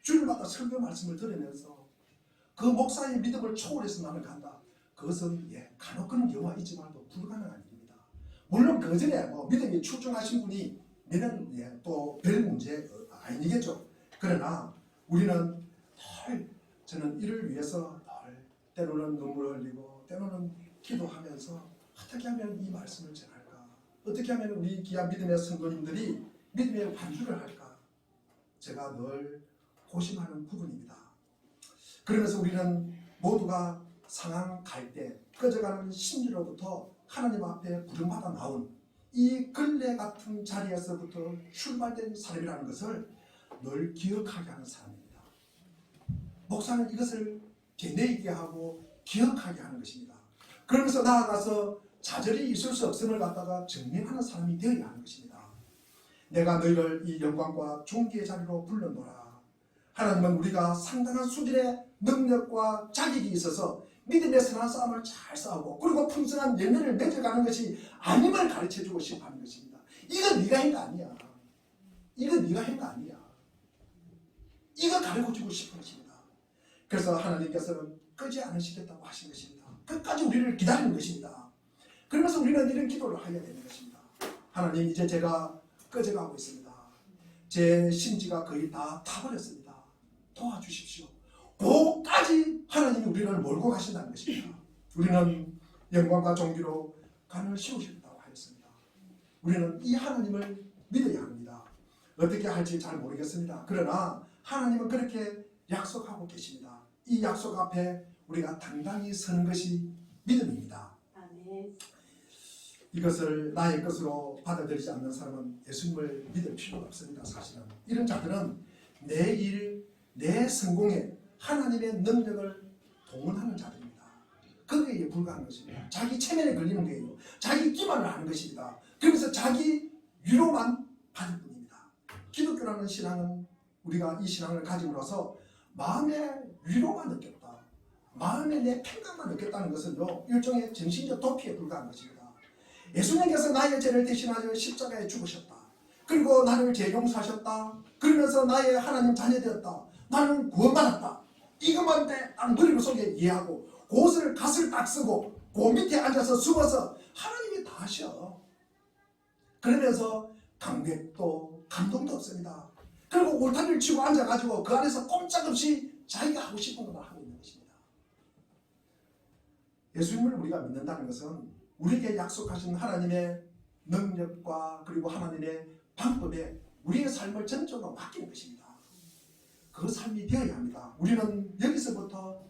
주일마다 설교 말씀을 들으면서 그 목사의 믿음을 초월해서 나는 간다. 그것은 간혹 그런 경우가 있지만도 불가능한 일입니다. 물론 그 전에 믿음이 출중하신 분이 믿는 또 별 문제 아니겠죠. 그러나 우리는 저는 이를 위해서 때로는 눈물을 흘리고 때로는 기도하면서 어떻게 하면 이 말씀을 전할까? 어떻게 하면 우리 귀한 믿음의 성도님들이 믿음의 반주를 할까? 제가 늘 고심하는 부분입니다. 그러면서 우리는 모두가 상황 갈 때 꺼져가는 심리로부터 하나님 앞에 부름받아 나온 이 걸레 같은 자리에서부터 출발된 사람이라는 것을 늘 기억하게 하는 사람입니다. 목사는 이것을 되뇌이게 하고 기억하게 하는 것입니다. 그러면서 나아가서 좌절이 있을 수 없음을 갖다가 증명하는 사람이 되어야 하는 것입니다. 내가 너희를 이 영광과 존귀의 자리로 불렀노라. 하나님은 우리가 상당한 수준의 능력과 자격이 있어서 믿음의 선한 싸움을 잘 싸우고 그리고 풍성한 열매를 맺어가는 것이 아님을 가르쳐주고 싶어 하는 것입니다. 이거 네가 한 거 아니야. 이거 네가 한 거 아니야. 이거 가르쳐주고 싶은 것입니다. 그래서 하나님께서는 끄지 않으시겠다고 하신 것입니다. 끝까지 우리를 기다리는 것입니다. 그러면서 우리는 이런 기도를 해야 되는 것입니다. 하나님, 이제 제가 꺼져가고 있습니다. 제 심지가 거의 다 타버렸습니다. 도와주십시오. 그까지 하나님이 우리를 몰고 가신다는 것입니다. 우리는 영광과 존귀로 간을 씌우셨다고 하였습니다. 우리는 이 하나님을 믿어야 합니다. 어떻게 할지 잘 모르겠습니다. 그러나 하나님은 그렇게 약속하고 계십니다. 이 약속 앞에 우리가 당당히 서는 것이 믿음입니다. 아멘. 이것을 나의 것으로 받아들이지 않는 사람은 예수님을 믿을 필요가 없습니다. 사실은 이런 자들은 내 일, 내 성공에 하나님의 능력을 동원하는 자들입니다. 거기에 불과한 것입니다. 자기 체면에 걸리는 거예요. 자기 기만을 하는 것입니다. 그러면서 자기 위로만 받을 뿐입니다. 기독교라는 신앙은 우리가 이 신앙을 가짐으로써 마음의 위로만 느꼈다. 마음에 내 평강만 느꼈다는 것은요, 일종의 정신적 도피에 불과한 것입니다. 예수님께서 나의 죄를 대신하여 십자가에 죽으셨다. 그리고 나를 재용서하셨다. 그러면서 나의 하나님 자녀 되었다. 나는 구원받았다. 이것만 딱 머릿속에 이해하고 그것을 갓을 딱 쓰고 그 밑에 앉아서 숨어서 하나님이 다 하셔. 그러면서 감격도 감동도 없습니다. 그리고 울타리를 치고 앉아가지고 그 안에서 꼼짝없이 자기가 하고 싶은 것만 하고 있는 것입니다. 예수님을 우리가 믿는다는 것은 우리에게 약속하신 하나님의 능력과 그리고 하나님의 방법에 우리의 삶을 전적으로 맡기는 것입니다. 그 삶이 되어야 합니다. 우리는 여기서부터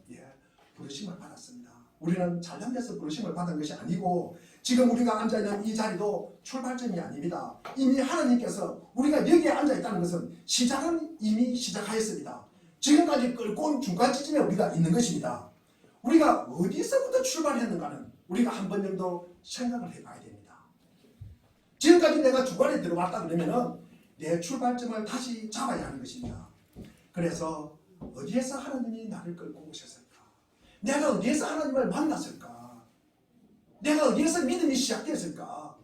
부르심을 받았습니다. 우리는 잘난 데서 부르심을 받은 것이 아니고 지금 우리가 앉아있는 이 자리도 출발점이 아닙니다. 이미 하나님께서 우리가 여기에 앉아있다는 것은 시작은 이미 시작하였습니다. 지금까지 끌고 온 중간 지점에 우리가 있는 것입니다. 우리가 어디서부터 출발했는가는 우리가 한 번 정도 생각을 해봐야 됩니다. 지금까지 내가 중간에 들어왔다 그러면은 내 출발점을 다시 잡아야 하는 것입니다. 그래서 어디에서 하나님이 나를 끌고 오셨을까? 내가 어디에서 하나님을 만났을까? 내가 어디에서 믿음이 시작됐을까?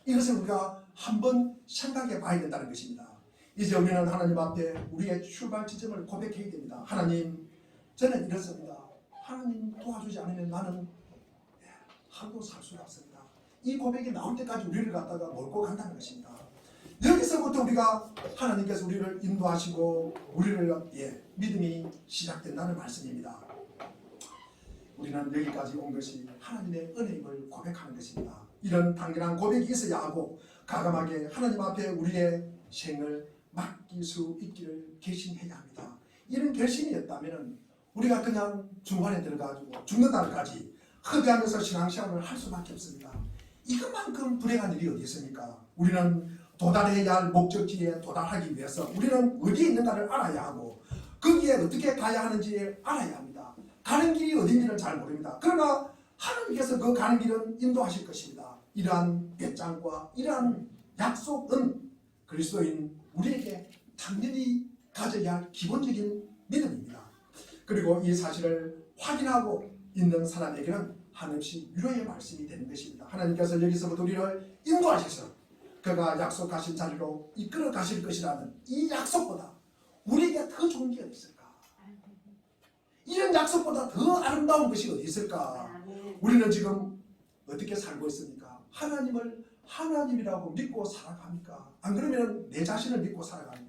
이것을 우리가 한번 생각해 봐야 된다는 것입니다. 이제 우리는 하나님 앞에 우리의 출발 지점을 고백해야 됩니다. 하나님, 저는 이렇습니다. 하나님 도와주지 않으면 나는 하루도 살 수가 없습니다. 이 고백이 나올 때까지 우리를 갖다가 몰고 간다는 것입니다. 여기서부터 우리가 하나님께서 우리를 인도하시고 우리를 믿음이 시작된다는 말씀입니다. 우리는 여기까지 온 것이 하나님의 은혜임을 고백하는 것입니다. 이런 당연한 고백이 있어야 하고 과감하게 하나님 앞에 우리의 생을 맡길 수 있기를 결심해야 합니다. 이런 결심이었다면 우리가 그냥 중간에 들어가지고 죽는다는까지 허비하면서 신앙생활을 할 수밖에 없습니다. 이것만큼 불행한 일이 어디 있습니까? 우리는 도달해야 할 목적지에 도달하기 위해서 우리는 어디에 있는가를 알아야 하고 거기에 어떻게 가야 하는지 알아야 합니다. 가는 길이 어딘지는 잘 모릅니다. 그러나 하나님께서 그 가는 길은 인도하실 것입니다. 이러한 배짱과 이러한 약속은 그리스도인 우리에게 당연히 가져야 할 기본적인 믿음입니다. 그리고 이 사실을 확인하고 있는 사람에게는 한없이 위로의 말씀이 되는 것입니다. 하나님께서 여기서부터 우리를 인도하셔서 그가 약속하신 자리로 이끌어 가실 것이라는 이 약속보다 우리에게 더 좋은 게 어디 있을까? 이런 약속보다 더 아름다운 것이 어디 있을까? 우리는 지금 어떻게 살고 있습니까? 하나님을 하나님이라고 믿고 살아갑니까? 안 그러면 내 자신을 믿고 살아갑니까?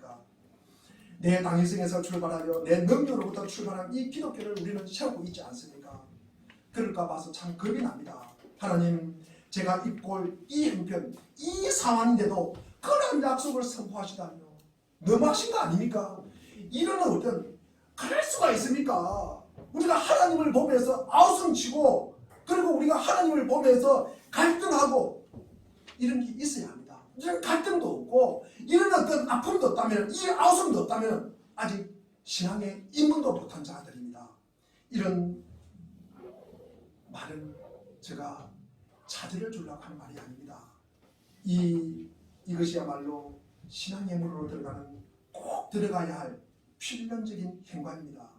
내 당위성에서 출발하여 내 능력으로부터 출발한 이 기독교를 우리는 세우고 있지 않습니까? 그럴까 봐서 참 겁이 납니다. 하나님, 제가 입고 이 형편, 이 상황인데도 그런 약속을 선포하시다니요. 너무하신 거 아닙니까? 이런 어떤 그럴 수가 있습니까? 우리가 하나님을 보면서 아우성치고 그리고 우리가 하나님을 보면서 갈등하고 이런 게 있어야 합니다. 이런 갈등도 없고 이런 어떤 아픔도 없다면 이 아우성도 없다면 아직 신앙에 입문도 못한 자들입니다. 이런 말은 제가 자제를 주려고 하는 말이 아닙니다. 이것이야말로 신앙의 문으로 들어가는 꼭 들어가야 할 필연적인 행관입니다.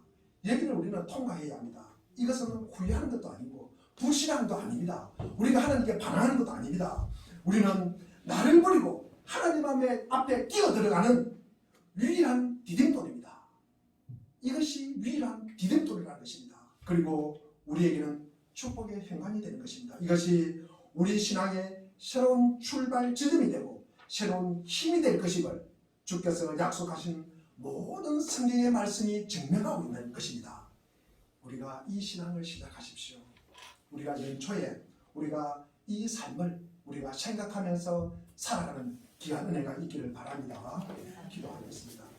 여기를 우리는 통과해야 합니다. 이것은 후회하는 것도 아니고 불신앙도 아닙니다. 우리가 하나님께 반항하는 것도 아닙니다. 우리는 나를 버리고 하나님 앞에 뛰어 들어가는 유일한 디딤돌입니다. 이것이 유일한 디딤돌이라는 것입니다. 그리고 우리에게는 축복의 행관이 되는 것입니다. 이것이 우리 신앙의 새로운 출발 지점이 되고 새로운 힘이 될 것임을 주께서 약속하신 모든 성경의 말씀이 증명하고 있는 것입니다. 우리가 이 신앙을 시작하십시오. 우리가 연초에 우리가 이 삶을 우리가 생각하면서 살아가는 귀한 은혜가 있기를 바랍니다. 기도하겠습니다.